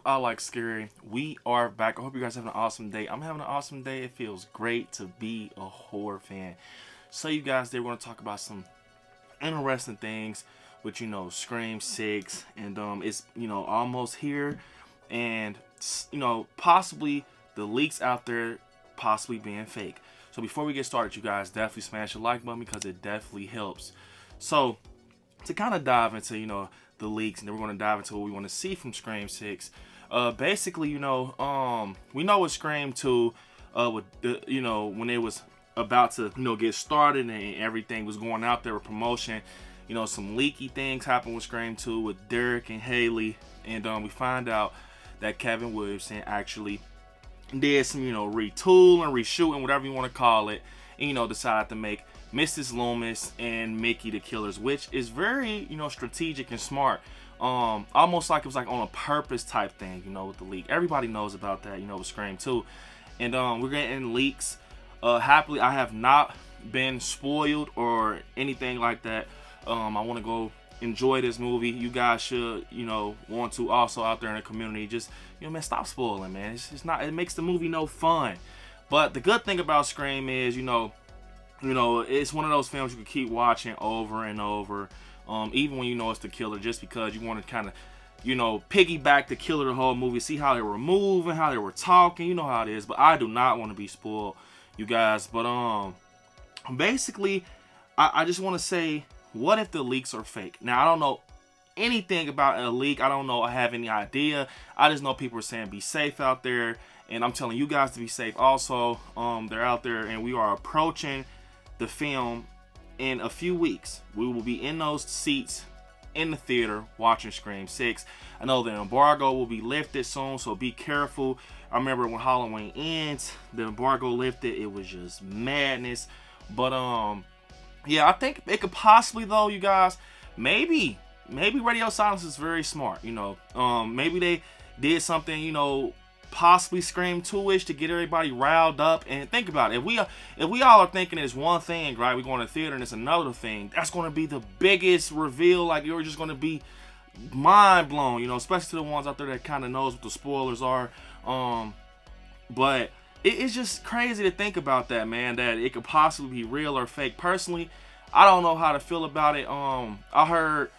I like scary. We are back. I hope you guys having an awesome day. I'm having an awesome day. It feels great to be a horror fan. So you guys, we're going to talk about some interesting things with Scream 6, and it's almost here, and possibly the leaks out there possibly being fake. So before we get started, you guys definitely smash the like button because it definitely helps. So to kind of dive into the leaks, and then we're going to dive into what we want to see from Scream 6. Basically, we know with Scream 2, with the, when it was about to get started and everything was going out there with promotion, some leaky things happened with Scream 2 with Derek and Haley, and we find out that Kevin Williamson actually did some retool and reshooting, whatever you want to call it, and decided to make Mrs. Loomis and Mickey the killers, which is very strategic and smart. Almost like it was like on a purpose type thing, with the leak. Everybody knows about that, with Scream 2. And we're getting leaks. Happily, I have not been spoiled or anything like that. I want to go enjoy this movie. You guys should, want to also out there in the community. Just, man, stop spoiling, man. It's not. It makes the movie no fun. But the good thing about Scream is, it's one of those films you can keep watching over and over, even when it's the killer, just because you want to kind of, piggyback the killer the whole movie, see how they were moving, how they were talking, you know how it is. But I do not want to be spoiled, you guys. But basically, I just want to say, what if the leaks are fake? Now, I don't know anything about a leak. I don't know. I have any idea. I just know people are saying be safe out there, and I'm telling you guys to be safe also. They're out there, and we are approaching the film in a few weeks. We will be in those seats in the theater watching Scream 6. I know the embargo will be lifted soon, so be careful. I remember when Halloween ends, the embargo lifted, it was just madness. But yeah, I think it could possibly, though, you guys, maybe Radio Silence is very smart. Maybe they did something, possibly Scream 2-ish to get everybody riled up. And think about it, if we all are thinking it's one thing, right, we're going to theater and it's another thing, that's going to be the biggest reveal. Like, you're just going to be mind blown, especially to the ones out there that kind of knows what the spoilers are. But it's just crazy to think about that, man, that it could possibly be real or fake. Personally, I don't know how to feel about it. I heard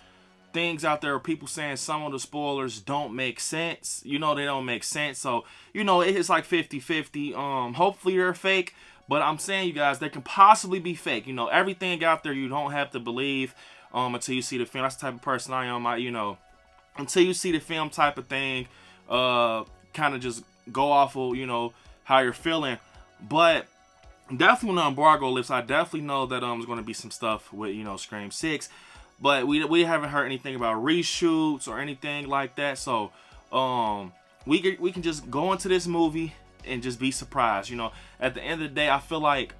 things out there, people saying some of the spoilers don't make sense. They don't make sense. So, it's like 50-50. Hopefully they're fake. But I'm saying, you guys, they can possibly be fake. Everything out there you don't have to believe until you see the film. That's the type of person I am. Until you see the film type of thing, kind of just go off of, how you're feeling. But definitely when the embargo lifts, I definitely know that there's going to be some stuff with, Scream 6. But we haven't heard anything about reshoots or anything like that. So we can just go into this movie and just be surprised. At the end of the day, I feel like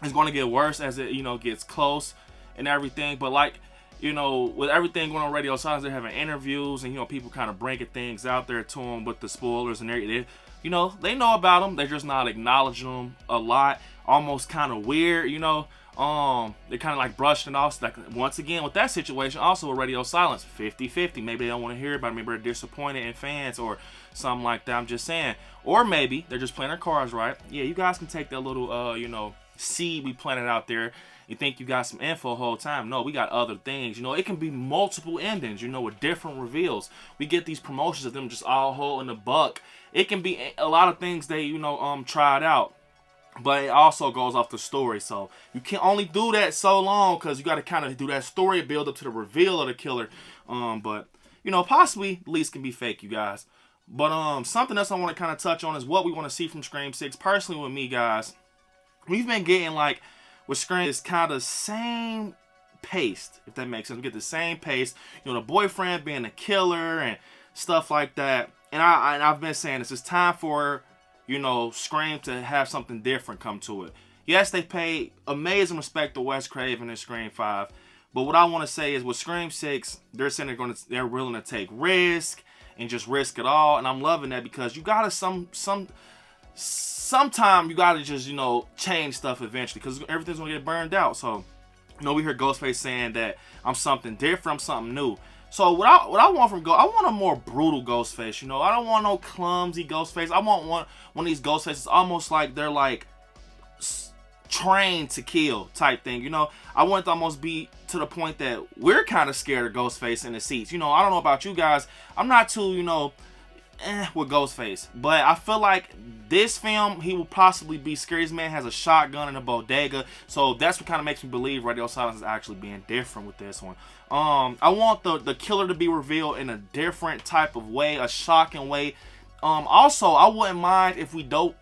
it's going to get worse as it gets close and everything. But like, with everything going on Radio Silence, they're having interviews and people kind of bringing things out there to them with the spoilers and everything. They know about them. They're just not acknowledging them a lot. Almost kind of weird, they're kind of like brushing off. Like, once again, with that situation, also with Radio Silence, 50-50. Maybe they don't want to hear about it. Maybe they're disappointed in fans or something like that. I'm just saying. Or maybe they're just playing their cards right. Yeah, you guys can take that little, seed we planted out there. You think you got some info the whole time. No, we got other things. It can be multiple endings, with different reveals. We get these promotions of them just all holding the buck. It can be a lot of things they, tried out. But it also goes off the story. So you can only do that so long because you got to kind of do that story build up to the reveal of the killer. But, possibly leaks can be fake, you guys. But something else I want to kind of touch on is what we want to see from Scream 6. Personally with me, guys, we've been getting, like, with Scream, it's kind of same paced, if that makes sense. We get the same pace. The boyfriend being a killer and stuff like that. And I've been saying this. It's time for Scream to have something different come to it. Yes, they paid amazing respect to Wes Craven in Scream 5, but what I want to say is with Scream 6, they're saying they're willing to take risk and just risk it all, and I'm loving that because you gotta sometime you gotta just change stuff eventually because everything's gonna get burned out. So we hear Ghostface saying that I'm something different, I'm something new. So what I want from I want a more brutal Ghostface. You know, I don't want no clumsy Ghostface. I want one of these Ghostfaces almost like they're like trained to kill type thing. You know, I want it to almost be to the point that we're kind of scared of Ghostface in the seats. You know, I don't know about you guys. I'm not too, you know, with Ghostface, but I feel like this film he will possibly be scary. This man has a shotgun in a bodega, so that's what kind of makes me believe Radio Silence is actually being different with this one. I want the killer to be revealed in a different type of way, a shocking way. Also, I wouldn't mind if we don't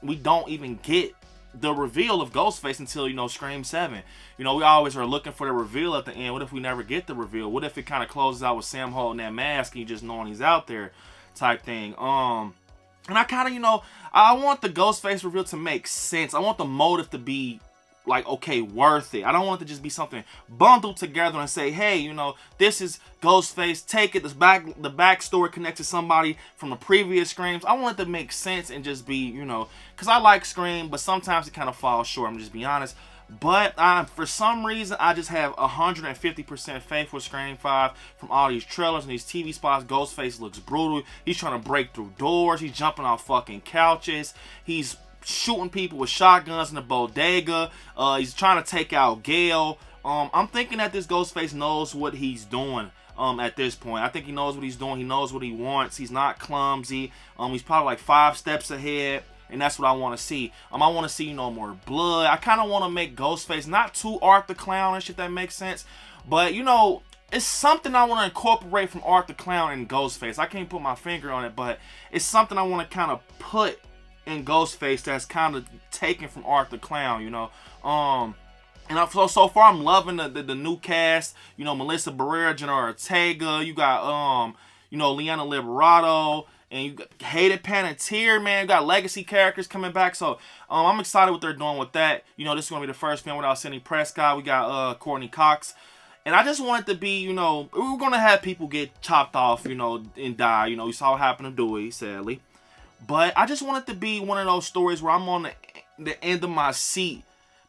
even get the reveal of Ghostface until, you know, Scream 7. You know, we always are looking for the reveal at the end. What if we never get the reveal? What if it kind of closes out with Sam holding that mask and you just knowing he's out there type thing? And I kind of, you know, I want the Ghostface reveal to make sense. I want the motive to be like, okay, worth it. I don't want it to just be something bundled together and say, hey, you know, this is Ghostface, take it. The backstory connects to somebody from the previous Screams. I want it to make sense and just be, you know, because I like Scream, but sometimes it kind of falls short. I'm just being honest. But for some reason, I just have 150% faith with Scream 5 from all these trailers and these TV spots. Ghostface looks brutal. He's trying to break through doors. He's jumping off fucking couches. He's shooting people with shotguns in the bodega. He's trying to take out Gail. I'm thinking that this Ghostface knows what he's doing at this point. I think he knows what he's doing. He knows what he wants. He's not clumsy. He's probably like 5 steps ahead. And that's what I want to see. I want to see, you know, more blood. I kind of want to make Ghostface not too Art the Clownish, if that makes sense. But, you know, it's something I want to incorporate from Art the Clown and Ghostface. I can't put my finger on it, but it's something I want to kind of put in Ghostface that's kind of taken from Art the Clown, you know. And so far I'm loving the new cast. You know, Melissa Barrera, Jenna Ortega. You got you know, Liana Liberato, and you got Hated Panettiere, man. You got legacy characters coming back. So I'm excited what they're doing with that. You know, this is gonna be the first film without Sidney Prescott. We got Courtney Cox. And I just want it to be, you know, we're gonna have people get chopped off, you know, and die. You know, you saw what happened to Dewey, sadly. But I just want it to be one of those stories where I'm on the end of my seat.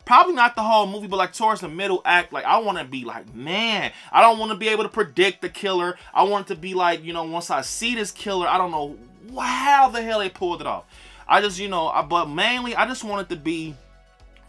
Probably not the whole movie, but like towards the middle act. Like, I want to be like, man, I don't want to be able to predict the killer. I want it to be like, you know, once I see this killer, I don't know how the hell they pulled it off. I just, you know, but mainly I just want it to be,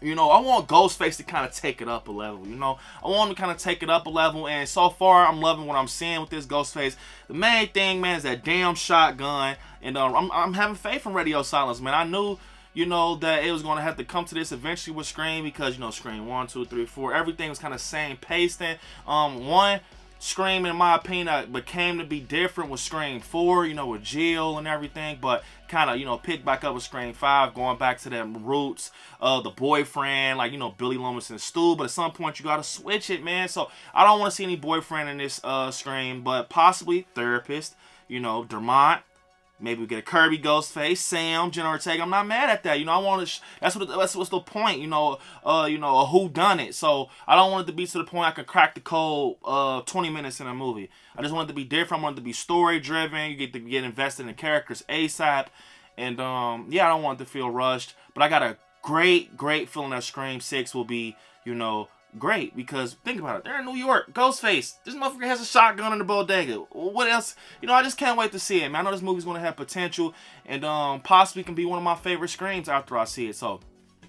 you know, I want Ghostface to kind of take it up a level, you know. I want him to kind of take it up a level, and so far, I'm loving what I'm seeing with this Ghostface. The main thing, man, is that damn shotgun, and I'm having faith in Radio Silence, man. I knew, you know, that it was going to have to come to this eventually with Scream, because, you know, Scream 1, 2, 3, 4, everything was kind of same paced. One Scream, in my opinion, became to be different with Scream 4, you know, with Jill and everything, but kind of, you know, picked back up with Scream 5, going back to them roots, the boyfriend, like, you know, Billy Loomis and Stu, but at some point you got to switch it, man. So I don't want to see any boyfriend in this Scream, but possibly therapist, you know, Dermont. Maybe we get a Kirby Ghostface, Sam, Jenna Ortega. I'm not mad at that. You know, I want to. That's what's the point. You know, a whodunit. So I don't want it to be to the point I can crack the code 20 minutes in a movie. I just want it to be different. I want it to be story driven. You get to get invested in the characters ASAP, and yeah, I don't want it to feel rushed. But I got a great feeling that Scream 6 will be, you know, great, because think about it, they're in New York. Ghostface, this motherfucker has a shotgun in the bodega. What else? You know, I just can't wait to see it, man. I know this movie's gonna have potential, and possibly can be one of my favorite Screams after I see it. So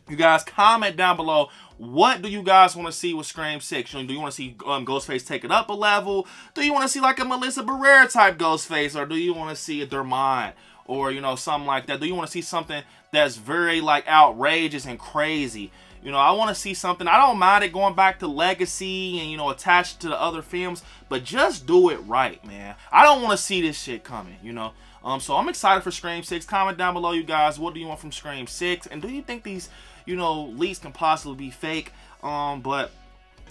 you guys comment down below, what do you guys want to see with Scream 6? You know, do you want to see Ghostface take it up a level? Do you want to see like a Melissa Barrera type Ghostface, or do you want to see a Dermont, or, you know, something like that? Do you want to see something that's very like outrageous and crazy? You know, I want to see something. I don't mind it going back to legacy and, you know, attached to the other films, but just do it right, man. I don't want to see this shit coming, you know. So I'm excited for Scream 6. Comment down below, you guys. What do you want from Scream 6? And do you think these, you know, leaks can possibly be fake? But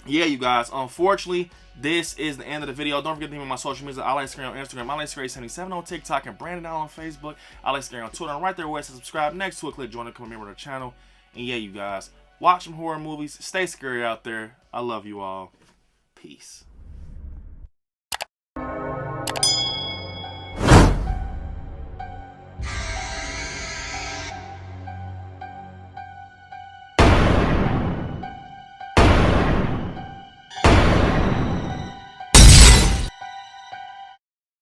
yeah, you guys. Unfortunately, this is the end of the video. Don't forget to give me my social media. I like Scary on Instagram. I like Scary77 on TikTok, and Brandon Allen on Facebook. I like Scary on Twitter. And right there where it says subscribe next to it, click join to become a member of the channel. And yeah, you guys, watch some horror movies. Stay scary out there. I love you all. Peace.